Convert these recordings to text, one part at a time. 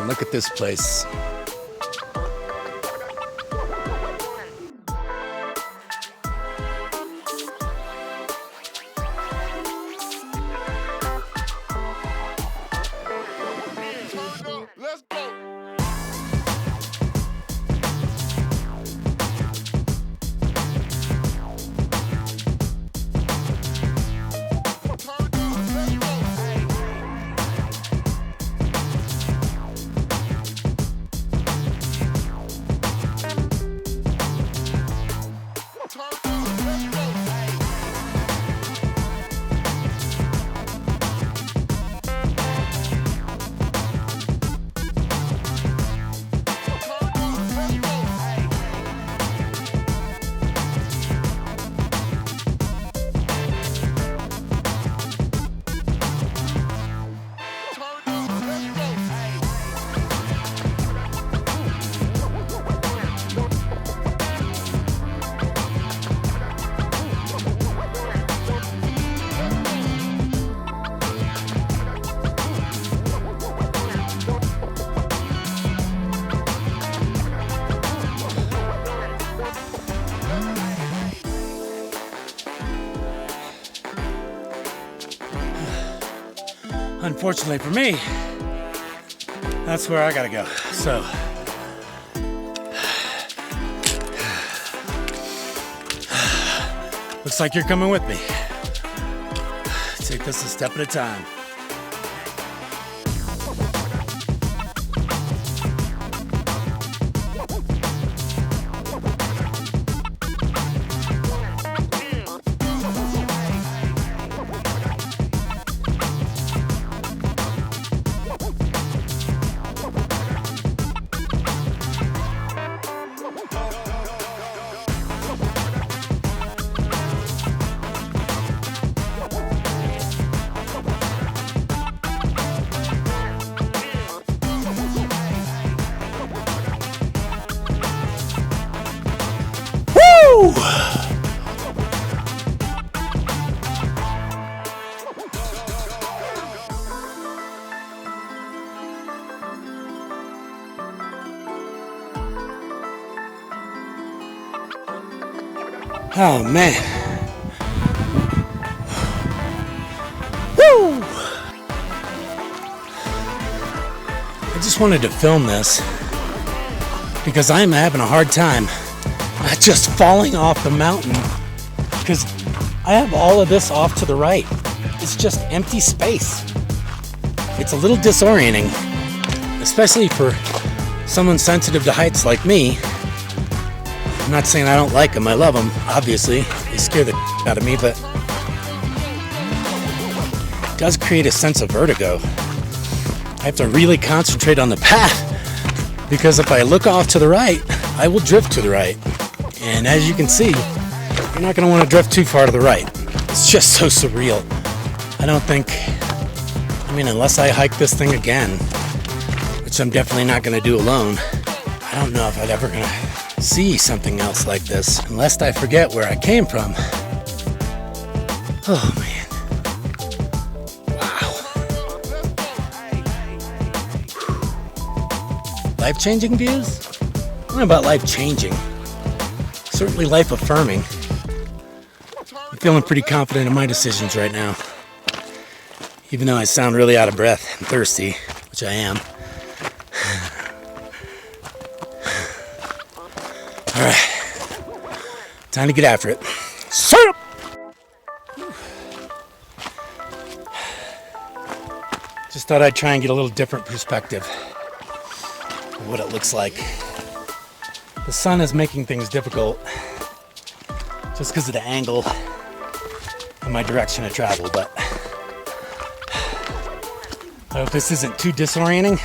man, look at this place. Let's go. Unfortunately for me, that's where I gotta go. So, looks like you're coming with me. Take this a step at a time. Oh man. Woo! I just wanted to film this because I'm having a hard time just falling off the mountain because I have all of this off to the right. It's just empty space. It's a little disorienting, especially for someone sensitive to heights like me. I'm not saying I don't like them, I love them, obviously. They scare the out of me, but it does create a sense of vertigo. I have to really concentrate on the path because if I look off to the right, I will drift to the right. And as you can see, you're not going to want to drift too far to the right. It's just so surreal. I don't think, unless I hike this thing again, which I'm definitely not going to do alone, I don't know if I'd ever going to see something else like this unless I forget where I came from. Oh man. Wow. Life-changing views? I don't know about life-changing. Certainly life-affirming. I'm feeling pretty confident in my decisions right now. Even though I sound really out of breath and thirsty, which I am. Alright, time to get after it. Shut up! Just thought I'd try and get a little different perspective of what it looks like. The sun is making things difficult just because of the angle and my direction of travel, but I hope this isn't too disorienting,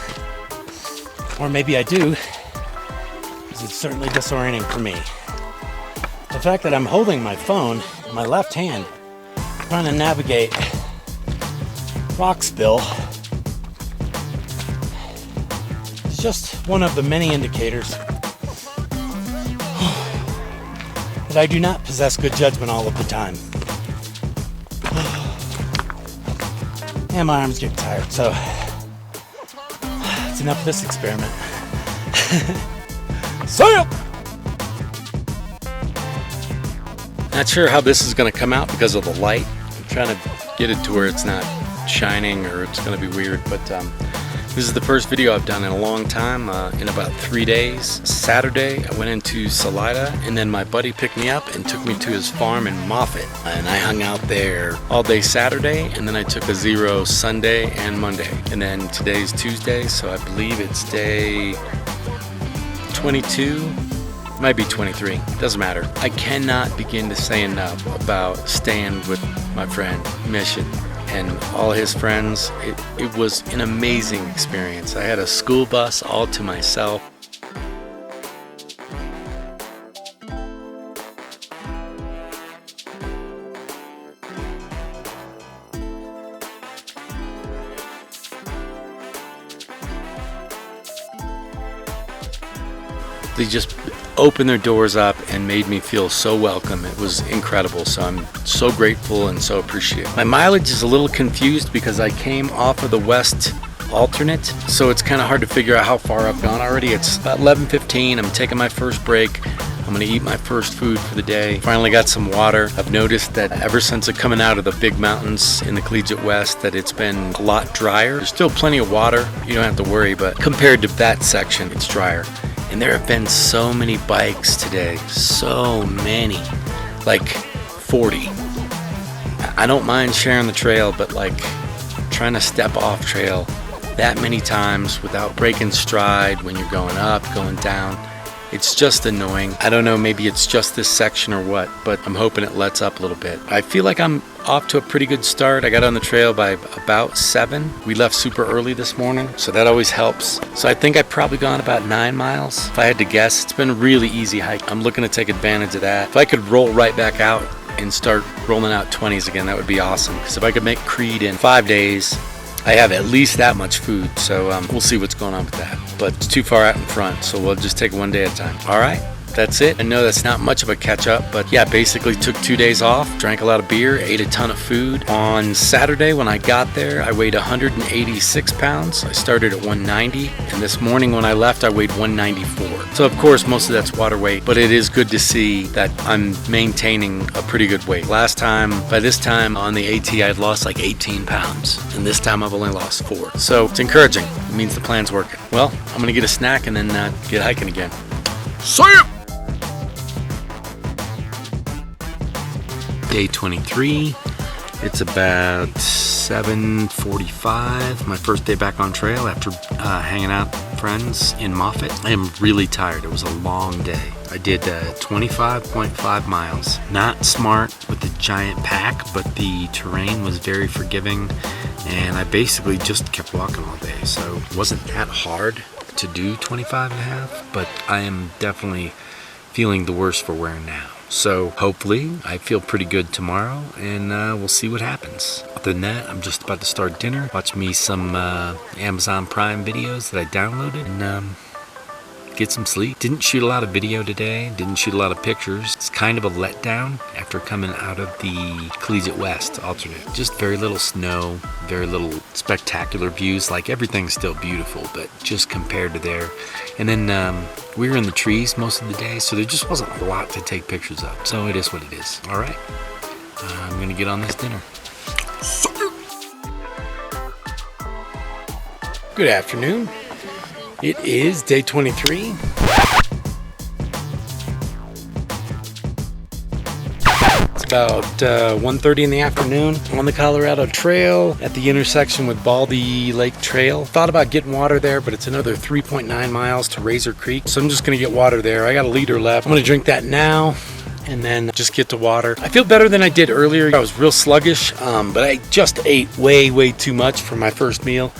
or maybe I do. It's certainly disorienting for me. The fact that I'm holding my phone in my left hand, trying to navigate rock spill, is just one of the many indicators that I do not possess good judgment all of the time. And my arms get tired, so it's that's enough of this experiment. See ya! Not sure how this is going to come out because of the light. I'm trying to get it to where it's not shining or it's going to be weird, but this is the first video I've done in a long time, in about 3 days. Saturday, I went into Salida, and then my buddy picked me up and took me to his farm in Moffett. And I hung out there all day Saturday, and then I took a zero Sunday and Monday. And then today's Tuesday, so I believe it's day 22, might be 23, doesn't matter. I cannot begin to say enough about staying with my friend Mission and all his friends. It was an amazing experience. I had a school bus all to myself. They just opened their doors up and made me feel so welcome. It was incredible, so I'm so grateful and so appreciative. My mileage is a little confused because I came off of the West alternate, so it's kind of hard to figure out how far I've gone already. It's about 11:15. I'm taking my first break. I'm gonna eat my first food for the day. Finally got some water. I've noticed that ever since I'm coming out of the big mountains in the Collegiate West that it's been a lot drier. There's still plenty of water, you don't have to worry, but compared to that section, it's drier. And there have been so many bikes today, so many, like 40. I don't mind sharing the trail, but like trying to step off trail that many times without breaking stride when you're going up, going down, it's just annoying. I don't know, maybe it's just this section or what, but I'm hoping it lets up a little bit. I feel like I'm off to a pretty good start. I got on the trail by about 7. We left super early this morning, so that always helps. So I think I've probably gone about 9 miles. If I had to guess, it's been a really easy hike. I'm looking to take advantage of that. If I could roll right back out and start rolling out 20s again, that would be awesome. Because if I could make Creed in 5 days, I have at least that much food, so we'll see what's going on with that. But it's too far out in front, so we'll just take it one day at a time. All right, that's it. I know that's not much of a catch up, but yeah, basically took 2 days off, drank a lot of beer, ate a ton of food. On Saturday when I got there, I weighed 186 pounds. I started at 190, and this morning when I left, I weighed 194. So of course, most of that's water weight, but it is good to see that I'm maintaining a pretty good weight. Last time, by this time on the AT, I'd lost like 18 pounds, and this time I've only lost 4. So it's encouraging. It means the plan's working. Well, I'm gonna get a snack and then get hiking again. See ya! Day 23. It's about 7:45. My first day back on trail after hanging out with friends in Moffett. I am really tired. It was a long day. I did 25.5 miles. Not smart with the giant pack, but the terrain was very forgiving, and I basically just kept walking all day. So it wasn't that hard to do 25 and a half, but I am definitely feeling the worst for wear now. So hopefully I feel pretty good tomorrow, and we'll see what happens. Other than that, I'm just about to start dinner, watch me some Amazon Prime videos that I downloaded, and get some sleep. Didn't shoot a lot of video today, didn't shoot a lot of pictures. It's kind of a letdown after coming out of the Collegiate West alternate. Just very little snow, very little spectacular views. Like everything's still beautiful, but just compared to there. And then we were in the trees most of the day, so there just wasn't a lot to take pictures of. So it is what it is. All right, I'm gonna get on this dinner. Good afternoon. It is day 23. It's about 1:30 in the afternoon on the Colorado Trail at the intersection with Baldy Lake Trail. Thought about getting water there, but it's another 3.9 miles to Razor Creek, so I'm just gonna get water there. I got a liter left. I'm gonna drink that now and then just get to water. I feel better than I did earlier. I was real sluggish, but I just ate way too much for my first meal.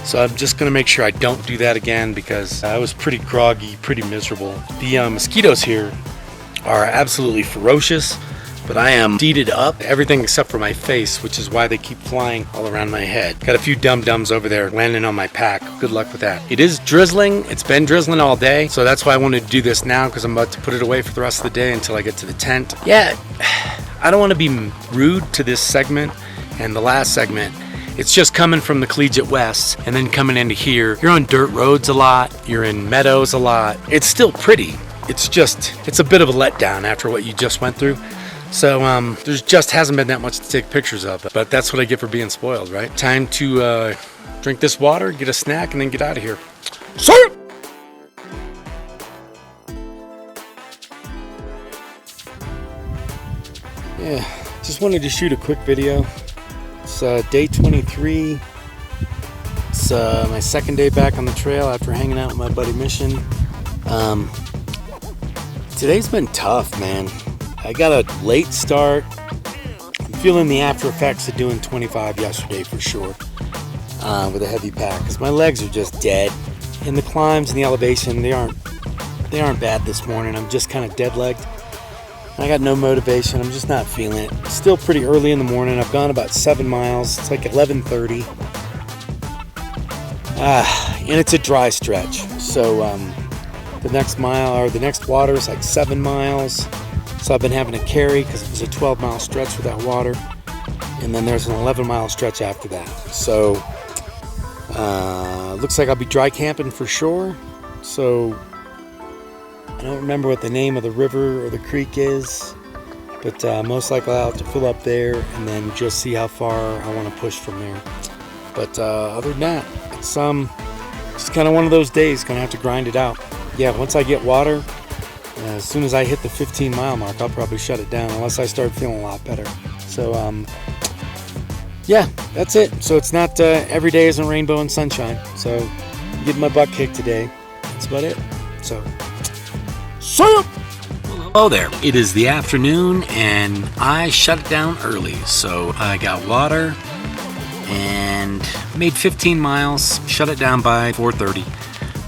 So I'm just gonna make sure I don't do that again because I was pretty groggy, pretty miserable. The mosquitoes here are absolutely ferocious, but I am seated up, everything except for my face, which is why they keep flying all around my head. Got a few dum-dums over there landing on my pack. Good luck with that. It is drizzling. It's been drizzling all day, so that's why I wanted to do this now, because I'm about to put it away for the rest of the day until I get to the tent. Yeah, I don't want to be rude to this segment and the last segment It's just coming from the Collegiate West and then coming into here. You're on dirt roads a lot. You're in meadows a lot. It's still pretty. It's a bit of a letdown after what you just went through. So there's just hasn't been that much to take pictures of. But that's what I get for being spoiled, right? Time to drink this water, get a snack, and then get out of here. See ya! Yeah, just wanted to shoot a quick video. It's day 23. It's my second day back on the trail after hanging out with my buddy Mission. Today's been tough, man. I got a late start. I'm feeling the after effects of doing 25 yesterday for sure with a heavy pack, because my legs are just dead. And the climbs and the elevation, they aren't bad this morning. I'm just kind of dead-legged. I got no motivation. I'm just not feeling it. It's still pretty early in the morning. I've gone about 7 miles. It's like 11:30. And it's a dry stretch. So the next mile or the next water is like 7 miles. So I've been having to carry because it was a 12-mile stretch without water. And then there's an 11-mile stretch after that. So looks like I'll be dry camping for sure. So I don't remember what the name of the river or the creek is, but most likely I'll have to fill up there and then just see how far I want to push from there. But other than that, it's just kind of one of those days. Gonna have to grind it out. Yeah, once I get water, as soon as I hit the 15-mile mark, I'll probably shut it down unless I start feeling a lot better. So yeah, that's it. So it's not every day isn't rainbow and sunshine. So getting my butt kicked today. That's about it. So. See ya! Hello there. It is the afternoon and I shut it down early. So I got water and made 15 miles, shut it down by 4:30.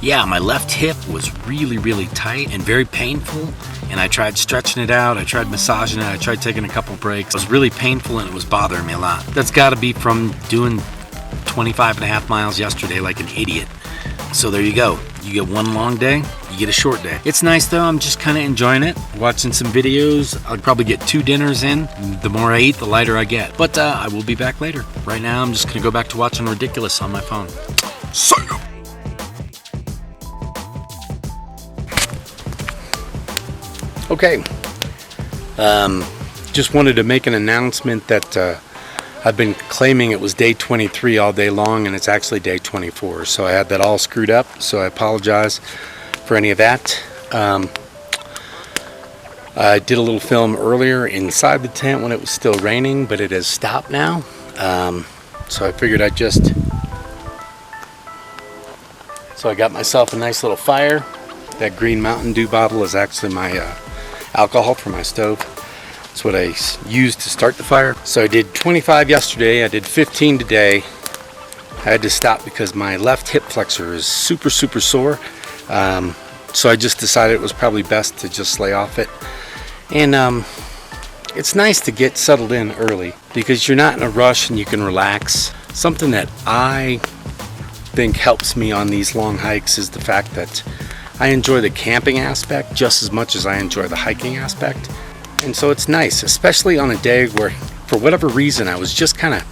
Yeah, my left hip was really tight and very painful. And I tried stretching it out, I tried massaging it, I tried taking a couple breaks. It was really painful and it was bothering me a lot. That's gotta be from doing 25.5 miles yesterday like an idiot. So there you go. You get one long day, you get a short day. It's nice though, I'm just kind of enjoying it. Watching some videos. I'll probably get 2 dinners in. The more I eat, the lighter I get. But I will be back later. Right now, I'm just gonna go back to watching Ridiculous on my phone. See ya! Okay. Just wanted to make an announcement that I've been claiming it was day 23 all day long, and it's actually day 24. So I had that all screwed up, so I apologize for any of that. I did a little film earlier inside the tent when it was still raining, but it has stopped now. So I figured I'd just... So I got myself a nice little fire. That green Mountain Dew bottle is actually my alcohol for my stove. That's what I used to start the fire. So I did 25 yesterday, I did 15 today. I had to stop because my left hip flexor is super sore. So I just decided it was probably best to just lay off it. And it's nice to get settled in early because you're not in a rush and you can relax. Something that I think helps me on these long hikes is the fact that I enjoy the camping aspect just as much as I enjoy the hiking aspect. And so it's nice, especially on a day where, for whatever reason, I was just kind of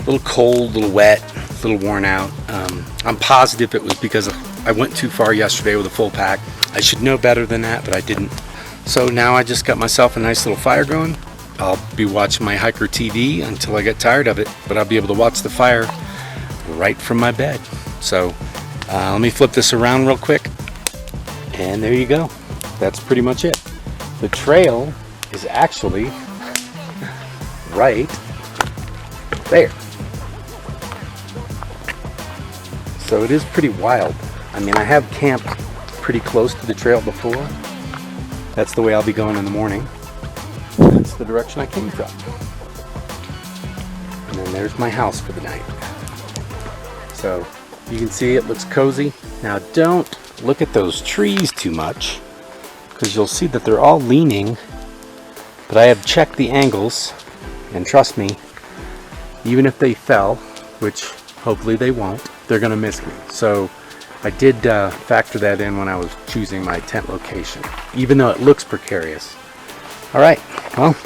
a little cold, a little wet, a little worn out. I'm positive it was because I went too far yesterday with a full pack. I should know better than that, but I didn't. So now I just got myself a nice little fire going. I'll be watching my hiker TV until I get tired of it, but I'll be able to watch the fire right from my bed. So let me flip this around real quick. And there you go. That's pretty much it. The trail is actually right there. So it is pretty wild. I mean, I have camped pretty close to the trail before. That's the way I'll be going in the morning. That's the direction I came from. And then there's my house for the night. So you can see it looks cozy. Now don't look at those trees too much, because you'll see that they're all leaning, but I have checked the angles, and trust me, even if they fell, which hopefully they won't, they're gonna miss me. So I did factor that in when I was choosing my tent location, even though it looks precarious. All right, well,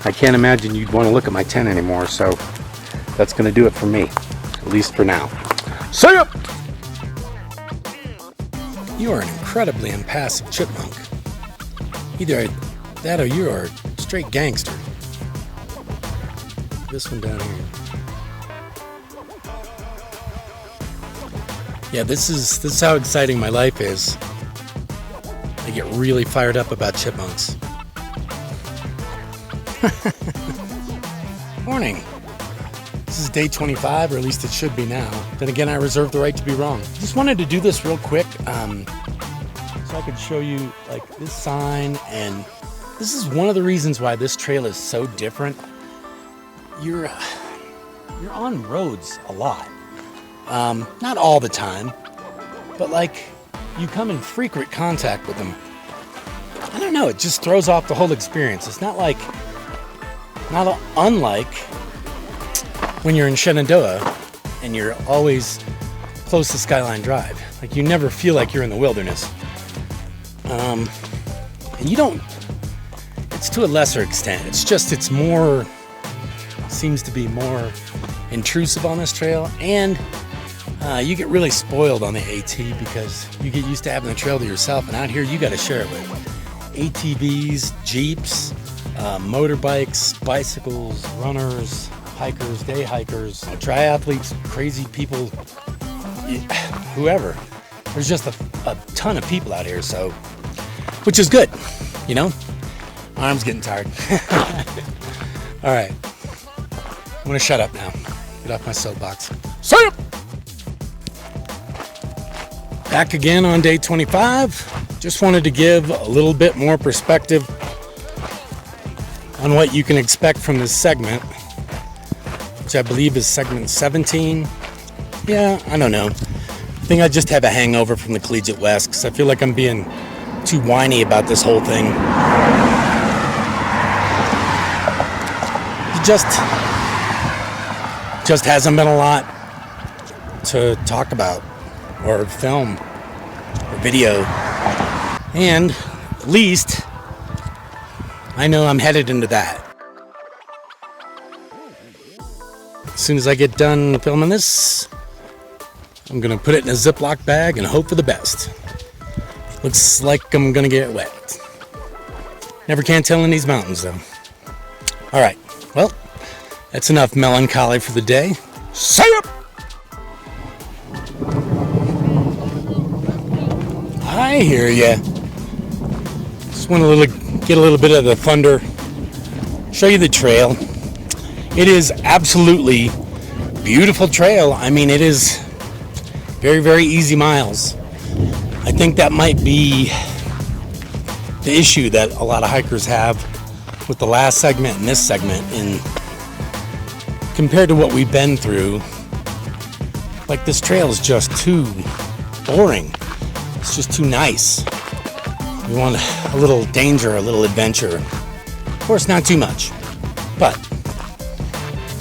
I can't imagine you'd want to look at my tent anymore, so that's going to do it for me, at least for now. See ya! You are an incredibly impassive chipmunk. Either that or you are a straight gangster. This one down here. Yeah, this is how exciting my life is. I get really fired up about chipmunks. Morning. This is day 25, or at least it should be now. Then again, I reserve the right to be wrong. Just wanted to do this real quick so I could show you like this sign, and this is one of the reasons why this trail is so different. You're on roads a lot. Not all the time, but like you come in frequent contact with them. I don't know, it just throws off the whole experience. It's not unlike when you're in Shenandoah and you're always close to Skyline Drive. Like you never feel like you're in the wilderness. And you don't, it's to a lesser extent. It's more, seems to be more intrusive on this trail, and you get really spoiled on the AT because you get used to having the trail to yourself, and out here you got to share it with ATVs, Jeeps, motorbikes, bicycles, runners, hikers, day hikers, triathletes, crazy people, whoever. There's just a ton of people out here, so, which is good, you know? My arm's getting tired. All right, I'm gonna shut up now. Get off my soapbox. See ya! Back again on day 25. Just wanted to give a little bit more perspective on what you can expect from this segment, which I believe is segment 17. Yeah, I don't know. I think I just have a hangover from the Collegiate West because I feel like I'm being too whiny about this whole thing. It just hasn't been a lot to talk about or film or video. And at least I know I'm headed into that. As soon as I get done filming this, I'm gonna put it in a Ziploc bag and hope for the best. Looks like I'm gonna get wet. Never can tell in these mountains though. All right, well, that's enough melancholy for the day. See ya! I hear ya. Just want to get a little bit of the thunder. Show you the trail. It is absolutely beautiful trail. I mean, it is very, very easy miles. I think that might be the issue that a lot of hikers have with the last segment and this segment, in compared to what we've been through. Like, this trail is just too boring. It's just too nice. We want a little danger, a little adventure. Of course, not too much, but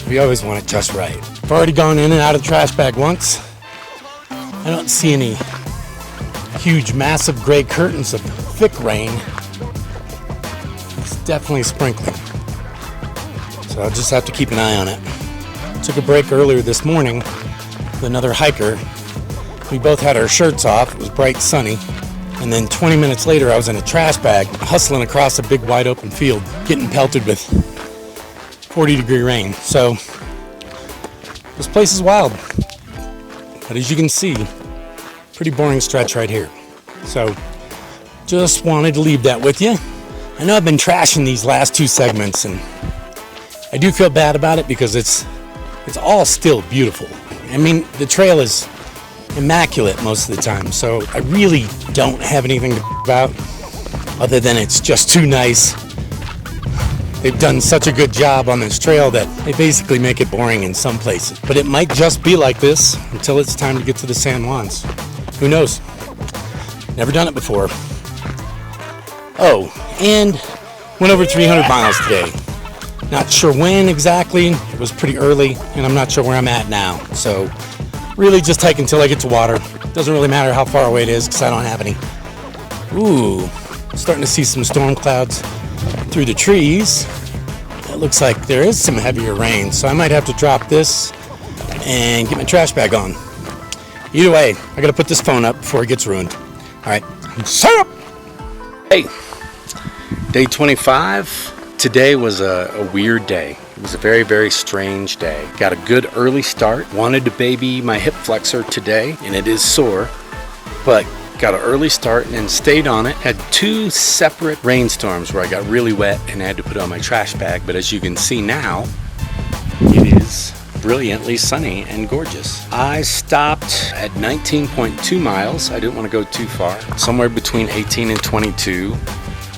we always want it just right. I've already gone in and out of the trash bag once. I don't see any huge, massive gray curtains of thick rain. It's definitely sprinkling, so I'll just have to keep an eye on it. Took a break earlier this morning with another hiker. We both had our shirts off. It was bright sunny. And then 20 minutes later, I was in a trash bag, hustling across a big wide open field, getting pelted with 40-degree rain. So this place is wild. But as you can see, pretty boring stretch right here. So just wanted to leave that with you. I know I've been trashing these last two segments, and I do feel bad about it because it's all still beautiful. I mean, the trail is immaculate most of the time, so I really don't have anything to about other than it's just too nice. They've done such a good job on this trail that they basically make it boring in some places. But it might just be like this until it's time to get to the San Juans. Who knows? Never done it before. Oh, and went over 300 miles today. Not sure when exactly. It was pretty early, and I'm not sure where I'm at now. So really just hike until I get to water. Doesn't really matter how far away it is because I don't have any. Ooh, starting to see some storm clouds through the trees. it looks like there is some heavier rain, so I might have to drop this and get my trash bag on. Either way, I gotta put this phone up before it gets ruined. All right, shut up! Hey, day 25. Today was a weird day. It was a very, very strange day. Got a good early start. Wanted to baby my hip flexor today, and it is sore, but got an early start and then stayed on it. Had 2 separate rainstorms where I got really wet and had to put on my trash bag, but as you can see now, it is brilliantly sunny and gorgeous. I stopped at 19.2 miles. I didn't want to go too far. Somewhere between 18 and 22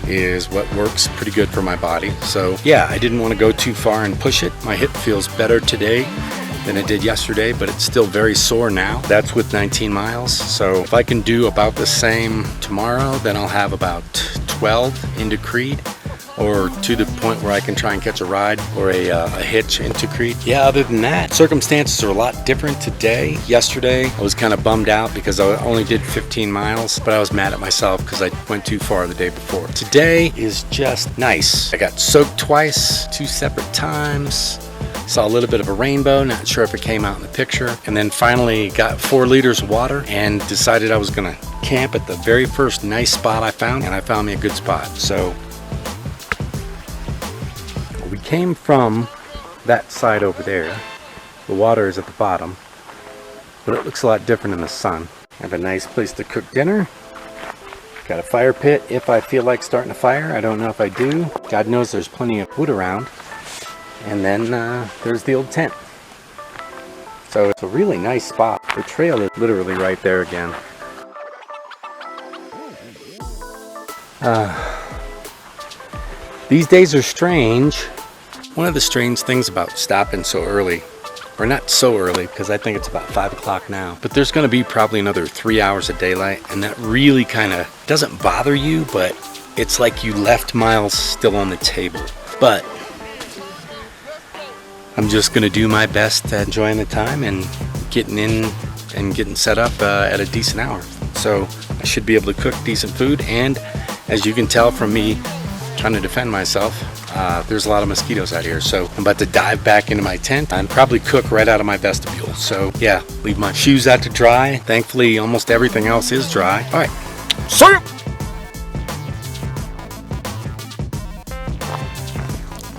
is what works pretty good for my body. So yeah, I didn't want to go too far and push it. My hip feels better today than it did yesterday, but it's still very sore now. That's with 19 miles. So if I can do about the same tomorrow, then I'll have about 12 into Creed, or to the point where I can try and catch a ride or a hitch into Creed. Yeah, other than that, circumstances are a lot different today. Yesterday, I was kind of bummed out because I only did 15 miles, but I was mad at myself because I went too far the day before. Today is just nice. I got soaked twice, 2 separate times. Saw a little bit of a rainbow, not sure if it came out in the picture. And then finally got 4 liters of water and decided I was gonna camp at the very first nice spot I found, and I found me a good spot. So we came from that side over there. The water is at the bottom, but it looks a lot different in the sun. I have a nice place to cook dinner. Got a fire pit if I feel like starting a fire. I don't know if I do. God knows there's plenty of wood around. And then there's the old tent. So it's a really nice spot. The trail is literally right there again. These days are strange. One of the strange things about stopping so early, or not so early because I think it's about 5 o'clock now, but there's going to be probably another 3 hours of daylight, and that really kind of doesn't bother you, but it's like you left miles still on the table. But I'm just going to do my best at enjoying the time and getting in and getting set up at a decent hour. So I should be able to cook decent food, and as you can tell from me trying to defend myself, there's a lot of mosquitoes out here. So I'm about to dive back into my tent and probably cook right out of my vestibule. So yeah, leave my shoes out to dry. Thankfully, almost everything else is dry. All right, see ya!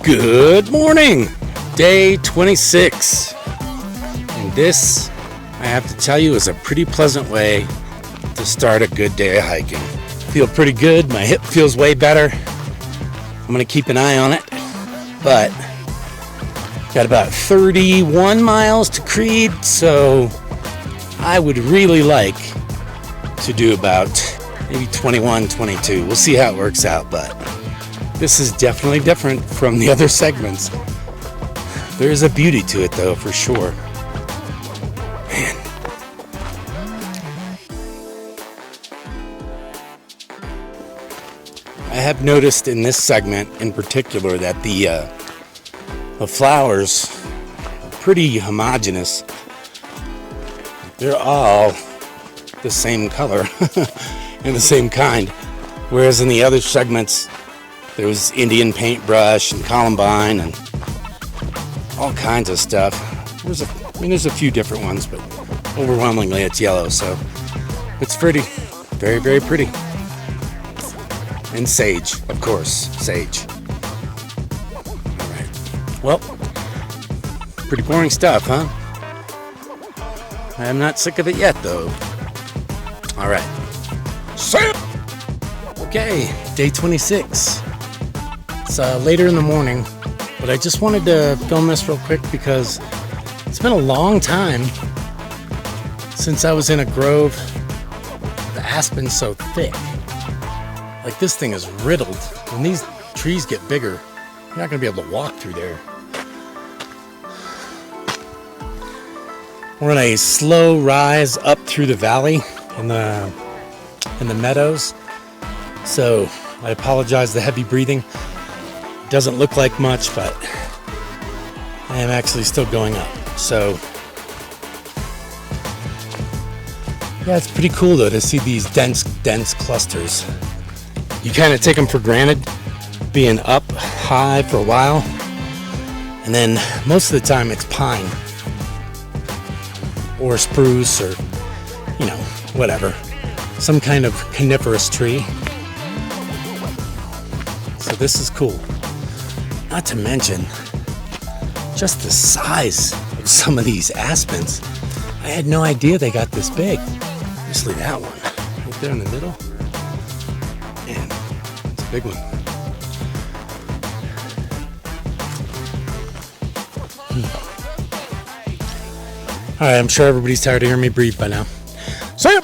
Good morning, day 26. And this, I have to tell you, is a pretty pleasant way to start a good day of hiking. Feel pretty good. My hip feels way better. I'm gonna keep an eye on it, but got about 31 miles to Creed, so I would really like to do about maybe 21, 22. We'll see how it works out, but this is definitely different from the other segments. There's a beauty to it though, for sure. Man. I have noticed in this segment in particular that the flowers are pretty homogeneous. They're all the same color and the same kind. Whereas in the other segments, there was Indian paintbrush and columbine and all kinds of stuff. There's a few different ones, but overwhelmingly it's yellow, so it's pretty, very, very pretty. And sage, of course, sage. All right. Well, pretty boring stuff, huh? I'm not sick of it yet, though. All right. Okay, day 26. It's later in the morning, but I just wanted to film this real quick because it's been a long time since I was in a grove. The aspen's so thick. Like, this thing is riddled. When these trees get bigger, you're not gonna be able to walk through there. We're on a slow rise up through the valley in the meadows. So I apologize the heavy breathing. Doesn't look like much, but I am actually still going up. So yeah, it's pretty cool though to see these dense clusters. You kind of take them for granted being up high for a while, And then most of the time it's pine or spruce or, you know, whatever. Some kind of coniferous tree. So this is cool. Not to mention just the size of some of these aspens. I had no idea they got this big. Especially that one right there in the middle. Man, it's a big one. All right, I'm sure everybody's tired of hearing me breathe by now. So,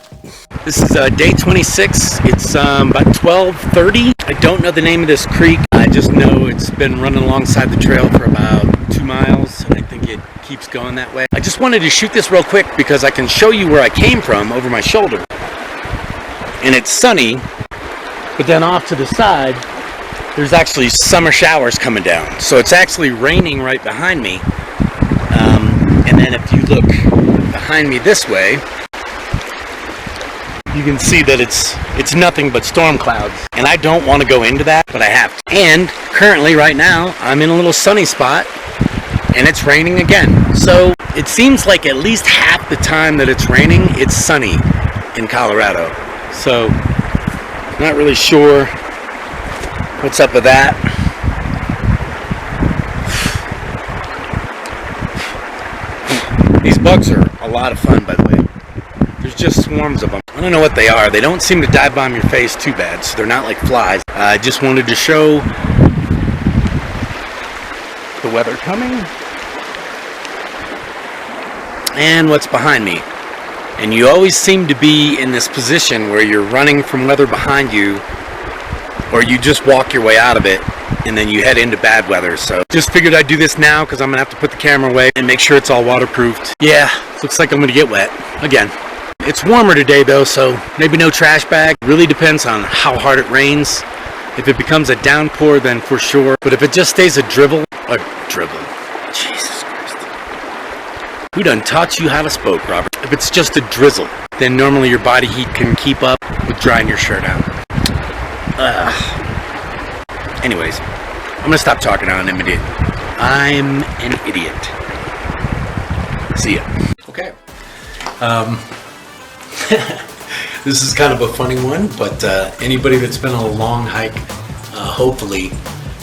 this is day 26. It's about 12:30. I don't know the name of this creek. I just know it's been running alongside the trail for about 2 miles, and I think it keeps going that way. I just wanted to shoot this real quick because I can show you where I came from over my shoulder. And it's sunny, but then off to the side, there's actually summer showers coming down. So it's actually raining right behind me. And then if you look behind me this way, you can see that it's nothing but storm clouds. And I don't want to go into that, but I have to. And currently right now, I'm in a little sunny spot and it's raining again. So it seems like at least half the time that it's raining, it's sunny in Colorado. So not really sure what's up with that. These bugs are a lot of fun, by the way. There's just swarms of them. I don't know what they are. They don't seem to dive bomb your face too bad, so they're not like flies. I just wanted to show the weather coming and what's behind me. And you always seem to be in this position where you're running from weather behind you, or you just walk your way out of it and then you head into bad weather. So just figured I'd do this now because I'm gonna have to put the camera away and make sure it's all waterproofed. Yeah, looks like I'm gonna get wet again. It's warmer today though, so maybe no trash bag. Really depends on how hard it rains. If it becomes a downpour, then for sure. But if it just stays a drizzle, Jesus Christ. Who done taught you how to spoke, Robert? If it's just a drizzle, then normally your body heat can keep up with drying your shirt out. Anyways, I'm gonna stop talking. I'm an idiot. I'm an idiot. See ya. Okay. This is kind of a funny one, but anybody that's been on a long hike, hopefully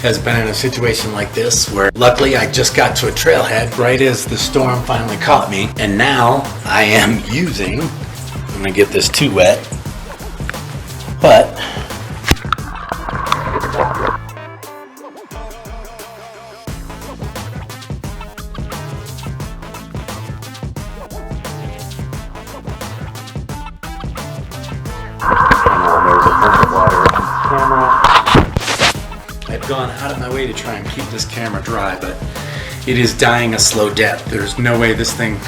has been in a situation like this where luckily I just got to a trailhead right as the storm finally caught me, and now I am using, I'm gonna get this too wet, but I've gone out of my way to try and keep this camera dry, but it is dying a slow death. There's no way this thing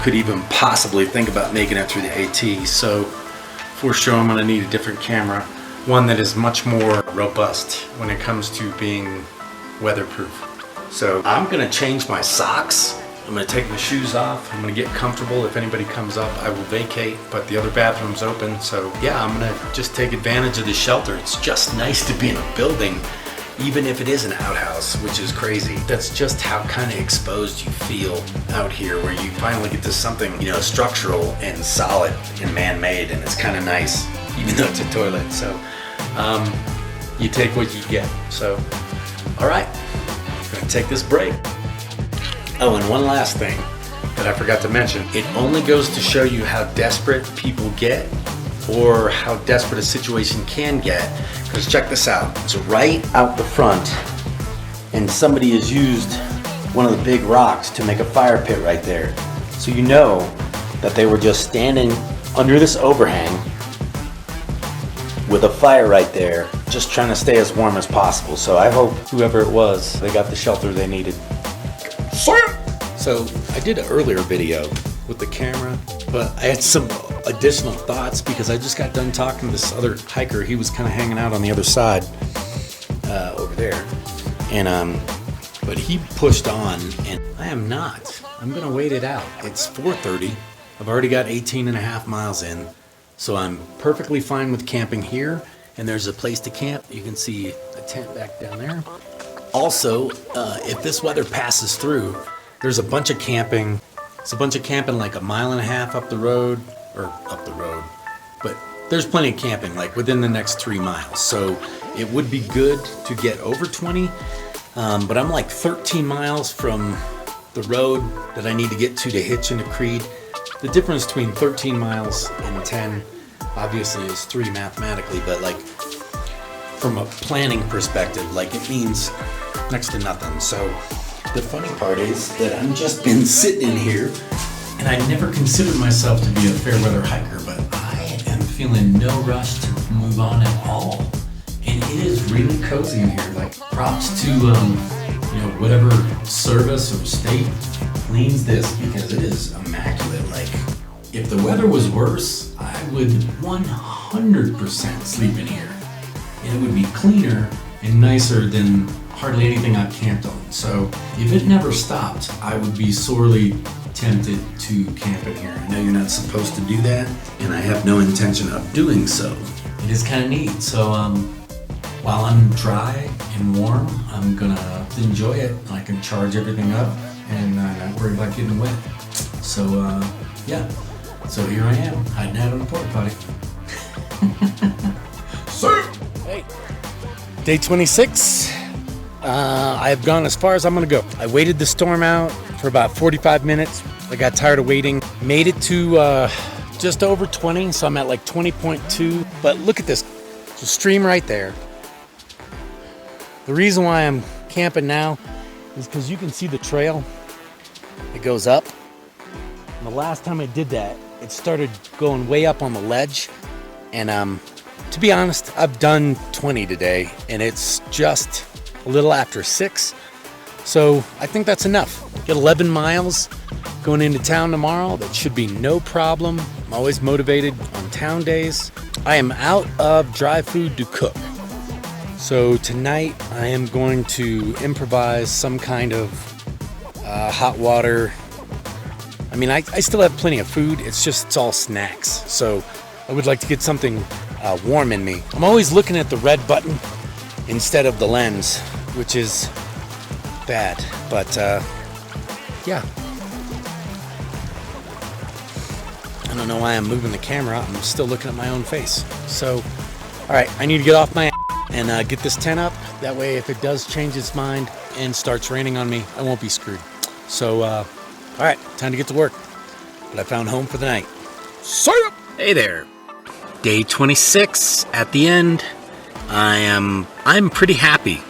could even possibly think about making it through the AT. So for sure I'm gonna need a different camera, one that is much more robust when it comes to being weatherproof. So I'm gonna change my socks. I'm gonna take my shoes off. I'm gonna get comfortable. If anybody comes up, I will vacate, but the other bathroom's open. So yeah, I'm gonna just take advantage of the shelter. It's just nice to be in a building, even if it is an outhouse, which is crazy. That's just how kind of exposed you feel out here, where you finally get to something, you know, structural and solid and man-made, and it's kind of nice, even though it's a toilet. So you take what you get. So, all right, I'm gonna take this break. Oh, and one last thing that I forgot to mention. It only goes to show you how desperate people get, or how desperate a situation can get. Because check this out. It's right out the front, and somebody has used one of the big rocks to make a fire pit right there. So you know that they were just standing under this overhang with a fire right there, just trying to stay as warm as possible. So I hope whoever it was, they got the shelter they needed. So I did an earlier video with the camera, but I had some additional thoughts because I just got done talking to this other hiker. He was kind of hanging out on the other side over there, and but he pushed on, and I am not. I'm gonna wait it out. It's 4:30. I've already got 18 and a half miles in, so I'm perfectly fine with camping here. And there's a place to camp. You can see a tent back down there, Also, if this weather passes through, there's a bunch of camping. It's a bunch of camping like a mile and a half up the road, but there's plenty of camping like within the next 3 miles. So it would be good to get over 20, but I'm like 13 miles from the road that I need to get to hitch into Creed. The difference between 13 miles and 10 obviously is 3 mathematically, but like from a planning perspective, like it means next to nothing. So the funny part is that I've just been sitting in here, and I never considered myself to be a fair weather hiker, but I am feeling no rush to move on at all. And it is really cozy in here. Like props to whatever service or state cleans this, because it is immaculate. Like if the weather was worse, I would 100% sleep in here. And it would be cleaner and nicer than hardly anything I've camped on. So if it never stopped, I would be sorely tempted to camp in here. I know you're not supposed to do that, and I have no intention of doing so. It is kind of neat. So while I'm dry and warm, I'm gonna enjoy it. I can charge everything up and not worry about getting wet. So yeah, so here I am, hiding out on the porta potty. Hey, day 26. I've gone as far as I'm gonna go. I waited the storm out for about 45 minutes. I got tired of waiting. Made it to just over 20, so I'm at like 20.2. But look at this, there's a stream right there. The reason why I'm camping now is because you can see the trail. It goes up. And the last time I did that, it started going way up on the ledge. And to be honest, I've done 20 today, and it's just a little after 6. So I think that's enough. Get 11 miles going into town tomorrow. That should be no problem. I'm always motivated on town days. I am out of dry food to cook. So tonight I am going to improvise some kind of hot water. I mean, I still have plenty of food. It's all snacks. So I would like to get something warm in me. I'm always looking at the red button instead of the lens, which is bad, but yeah. I don't know why I'm moving the camera. I'm still looking at my own face. So, all right, I need to get off my and get this tent up. That way, if it does change its mind and starts raining on me, I won't be screwed. So, all right, time to get to work. But I found home for the night. See ya! Hey there. Day 26 at the end. I'm pretty happy.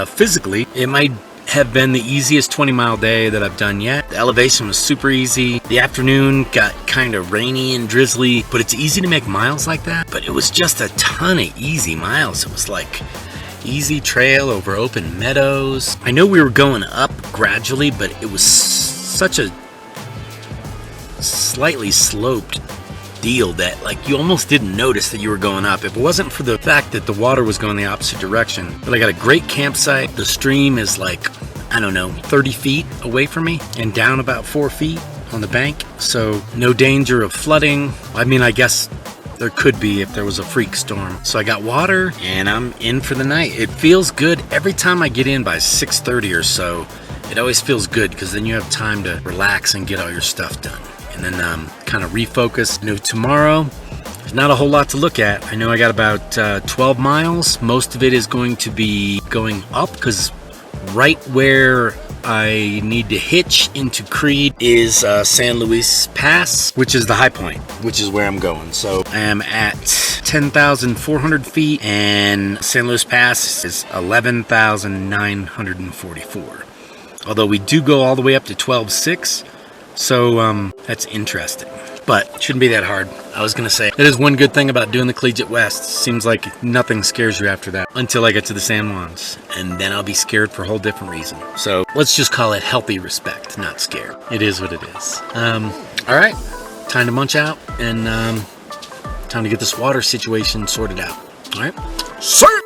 Physically, it might have been the easiest 20-mile day that I've done yet. The elevation was super easy. The afternoon got kind of rainy and drizzly, but it's easy to make miles like that. But it was just a ton of easy miles. It was like easy trail over open meadows. I know we were going up gradually, but it was such a slightly sloped deal that like you almost didn't notice that you were going up if it wasn't for the fact that the water was going the opposite direction. But I got a great campsite. The stream is like, I don't know, 30 feet away from me and down about 4 feet on the bank, so no danger of flooding. I mean, I guess there could be if there was a freak storm. So I got water and I'm in for the night. It feels good every time I get in by 6:30 or so. It always feels good because then you have time to relax and get all your stuff done. And then kind of refocus. Tomorrow, there's not a whole lot to look at. I know I got about 12 miles. Most of it is going to be going up because right where I need to hitch into Creed is San Luis Pass, which is the high point, which is where I'm going. So I am at 10,400 feet and San Luis Pass is 11,944. Although we do go all the way up to 12.6. So that's interesting, but shouldn't be that hard. I was gonna say, that is one good thing about doing the Collegiate West. Seems like nothing scares you after that until I get to the San Juans, and then I'll be scared for a whole different reason. So let's just call it healthy respect, not scared. It is what it is. All right, time to munch out and time to get this water situation sorted out. All right, sir.